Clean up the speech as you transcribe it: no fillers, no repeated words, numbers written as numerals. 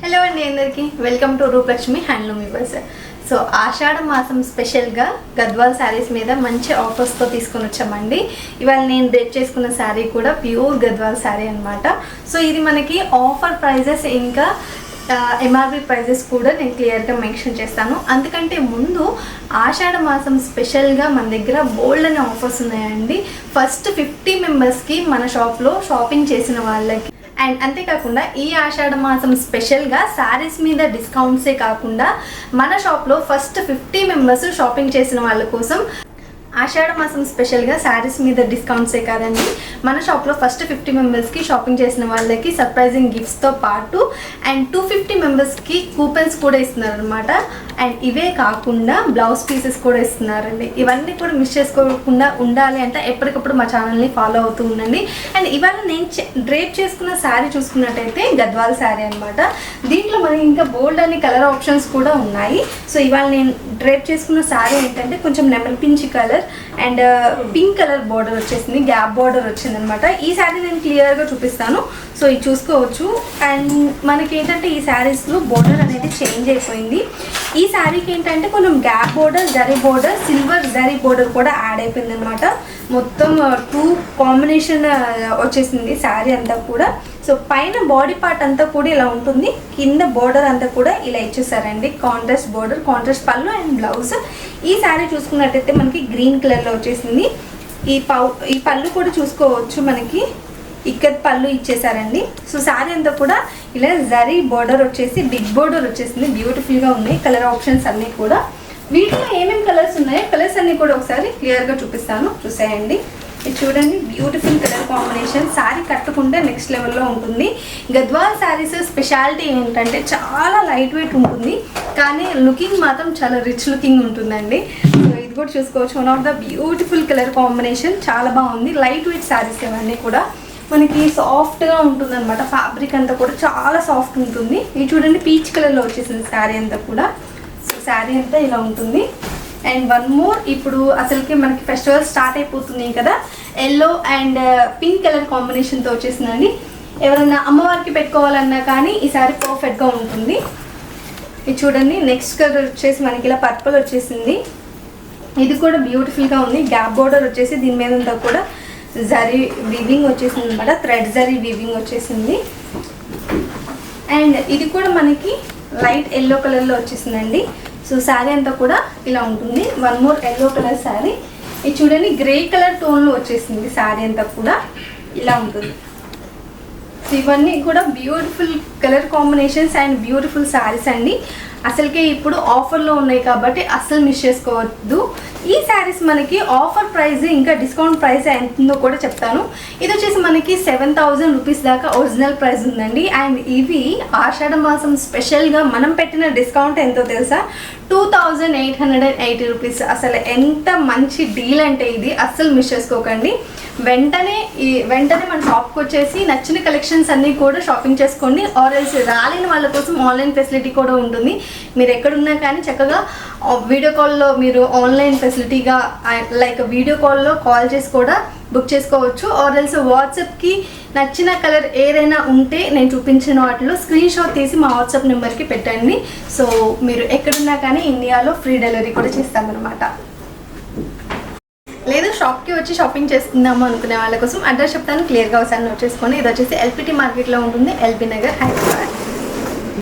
Hello అండి అందరికీ welcome to Roopalakshmi handloom weavers. So ఆషాఢ మాసం స్పెషల్గా గద్వాల్ శారీస్ మీద మంచి ఆఫర్స్తో తీసుకొని వచ్చామండి. ఇవాళ నేను డ్రేప్ చేసుకున్న శారీ కూడా ప్యూర్ గద్వాల్ శారీ అనమాట. సో ఇది మనకి ఆఫర్ ప్రైజెస్ ఇంకా ఎంఆర్పి ప్రైజెస్ కూడా నేను క్లియర్గా మెన్షన్ చేస్తాను. అందుకంటే ముందు ఆషాఢ మాసం స్పెషల్గా మన దగ్గర బోల్డ్ అనే ఆఫర్స్ ఉన్నాయండి. ఫస్ట్ 50 మెంబర్స్కి మన షాప్లో షాపింగ్ చేసిన వాళ్ళకి అండ్ అంతేకాకుండా ఈ ఆషాఢ మాసం స్పెషల్గా శారీస్ మీద డిస్కౌంట్సే కాకుండా మన షాప్లో ఫస్ట్ 50 మెంబర్స్ షాపింగ్ చేసిన వాళ్ళ కోసం ఆషాఢ మాసం స్పెషల్గా శారీస్ మీద డిస్కౌంట్సే కాదండి, మన షాప్లో ఫస్ట్ 50 మెంబర్స్కి షాపింగ్ చేసిన వాళ్ళకి సర్ప్రైజింగ్ గిఫ్ట్స్తో పాటు అండ్ 250 మెంబర్స్కి కూపన్స్ కూడా ఇస్తున్నారు అనమాట. అండ్ ఇవే కాకుండా బ్లౌజ్ పీసెస్ కూడా ఇస్తున్నారండి. ఇవన్నీ కూడా మిస్ చేసుకోకుండా ఉండాలి అంటే ఎప్పటికప్పుడు మా ఛానల్ని ఫాలో అవుతూ ఉండండి. అండ్ ఇవాళ నేను డ్రేప్ చేసుకున్న శారీ చూసుకున్నట్టయితే గద్వాల్ శారీ అనమాట. దీంట్లో మనకి ఇంకా బోల్డ్ అనే కలర్ ఆప్షన్స్ కూడా ఉన్నాయి. సో ఇవాళ నేను డ్రేప్ చేసుకున్న శారీ ఏంటంటే కొంచెం నెమల్ పించ్ colour and pink colour border వచ్చేసింది, గ్యాప్ బార్డర్ వచ్చింది అనమాట. ఈ శారీ నేను క్లియర్గా చూపిస్తాను, సో ఇది చూసుకోవచ్చు. అండ్ మనకి ఏంటంటే ఈ శారీస్లో బార్డర్ అనేది చేంజ్ అయిపోయింది. ఈ శారీకి ఏంటంటే కొంచెం gap border, zari border, silver zari border కూడా యాడ్ అయిపోయింది అనమాట. మొత్తం 2 కాంబినేషన్ వచ్చేసింది శారీ అంతా కూడా. సో పైన బాడీ పార్ట్ అంతా కూడా ఇలా ఉంటుంది, కింద బార్డర్ అంతా కూడా ఇలా ఇచ్చేసారండి. కాంట్రాస్ట్ బార్డర్, కాంట్రాస్ట్ పళ్ళు అండ్ బ్లౌజ్. ఈ శారీ చూసుకున్నట్టయితే మనకి గ్రీన్ కలర్లో వచ్చేసింది. ఈ పళ్ళు కూడా చూసుకోవచ్చు, మనకి ఇక్కత్ పళ్ళు ఇచ్చేసారండి. సో శారీ అంతా కూడా ఇలా జరీ బార్డర్ వచ్చేసి బిగ్ బార్డర్ వచ్చేసింది. బ్యూటిఫుల్గా ఉన్నాయి కలర్ ఆప్షన్స్ అన్నీ కూడా. వీటిలో ఏమేమి కలర్స్ ఉన్నాయో కలర్స్ అన్నీ కూడా ఒకసారి క్లియర్గా చూపిస్తాను, చూసేయండి. ఇది చూడండి, బ్యూటిఫుల్ కలర్ కాంబినేషన్. శారీ కట్టుకుంటే నెక్స్ట్ లెవెల్లో ఉంటుంది. గద్వాల్ శారీస్ స్పెషాలిటీ ఏంటంటే చాలా లైట్ వెయిట్ ఉంటుంది, కానీ లుకింగ్ మాత్రం చాలా రిచ్ లుకింగ్ ఉంటుందండి. సో ఇది కూడా చూసుకోవచ్చు, one of the beautiful colour combination, చాలా బాగుంది. లైట్ వెయిట్ శారీస్ ఇవన్నీ కూడా మనకి సాఫ్ట్గా ఉంటుంది అనమాట. ఫ్యాబ్రిక్ అంతా కూడా చాలా సాఫ్ట్ ఉంటుంది. ఇది చూడండి, పీచ్ కలర్లో వచ్చేసింది శారీ అంతా కూడా. సో శారీ అంతా ఇలా ఉంటుంది. అండ్ వన్ మోర్, ఇప్పుడు అసలుకి మనకి ఫెస్టివల్ స్టార్ట్ అయిపోతున్నాయి కదా, ఎల్లో అండ్ పింక్ కలర్ కాంబినేషన్తో వచ్చేసిందండి. ఎవరైనా అమ్మవారికి పెట్టుకోవాలన్నా కానీ ఈ శారీ పర్ఫెక్ట్గా ఉంటుంది. ఇది చూడండి, నెక్స్ట్ కలర్ వచ్చేసి మనకి ఇలా పర్పుల్ వచ్చేసింది. ఇది కూడా బ్యూటిఫుల్గా ఉంది. గ్యాప్ బోర్డర్ వచ్చేసి దీని మీద అంతా కూడా జరీ వీవింగ్ వచ్చేసింది అనమాట, థ్రెడ్ జరీ వీవింగ్ వచ్చేసింది. అండ్ ఇది కూడా మనకి లైట్ ఎల్లో కలర్లో వచ్చేసిందండి. సో శారీ అంతా కూడా ఇలా ఉంటుంది. One more yellow colour sari. ఇది చూడండి, గ్రే కలర్ టోన్లో వచ్చేసింది శారీ అంతా కూడా ఇలా ఉంటుంది. సో ఇవన్నీ కూడా beautiful colour combinations and beautiful saris అండి. అసలుకే ఇప్పుడు ఆఫర్లో ఉన్నాయి కాబట్టి అస్సలు మిస్ చేసుకోవద్దు. ఈ శారీస్ మనకి ఆఫర్ ప్రైస్ ఇంకా డిస్కౌంట్ ప్రైస్ ఎంతుందో కూడా చెప్తాను. ఇది వచ్చేసి మనకి 7,000 రూపీస్ దాకా ఒరిజినల్ ప్రైస్ ఉందండి. అండ్ ఇవి ఆషాఢ మాసం స్పెషల్గా మనం పెట్టిన డిస్కౌంట్ ఎంతో తెలుసా, 2,880 రూపీస్. అసలు ఎంత మంచి డీల్ అంటే ఇది, అస్సలు మిస్ చేసుకోకండి. వెంటనే మన షాప్కి వచ్చేసి నచ్చిన కలెక్షన్స్ అన్నీ కూడా షాపింగ్ చేసుకోండి. ఆర్ఎల్స్ రాలేని వాళ్ళ కోసం ఆన్లైన్ ఫెసిలిటీ కూడా ఉంటుంది. మీరు ఎక్కడున్నా కానీ చక్కగా వీడియో కాల్లో మీరు ఆన్లైన్ ఫెసిలిటీగా లైక్ వీడియో కాల్లో కాల్ చేసి కూడా బుక్ చేసుకోవచ్చు. ఆర్ఎల్స్ వాట్సాప్కి నచ్చిన కలర్ ఏదైనా ఉంటే నేను చూపించిన వాటిలో స్క్రీన్ షాట్ తీసి మా వాట్సాప్ నెంబర్కి పెట్టండి. సో మీరు ఎక్కడున్నా కానీ ఇండియాలో ఫ్రీ డెలివరీ కూడా చేస్తామన్నమాట. లేదు షాప్కి వచ్చి షాపింగ్ చేసుకుందాము అనుకునే వాళ్ళ కోసం అడ్రస్ చెప్తాను, క్లియర్గా ఒకసారి నోట్ చేసుకోండి. ఇది వచ్చేసి ఎల్పిటి మార్కెట్లో ఉంటుంది, ఎల్బీ నగర్, హైదరాబాద్.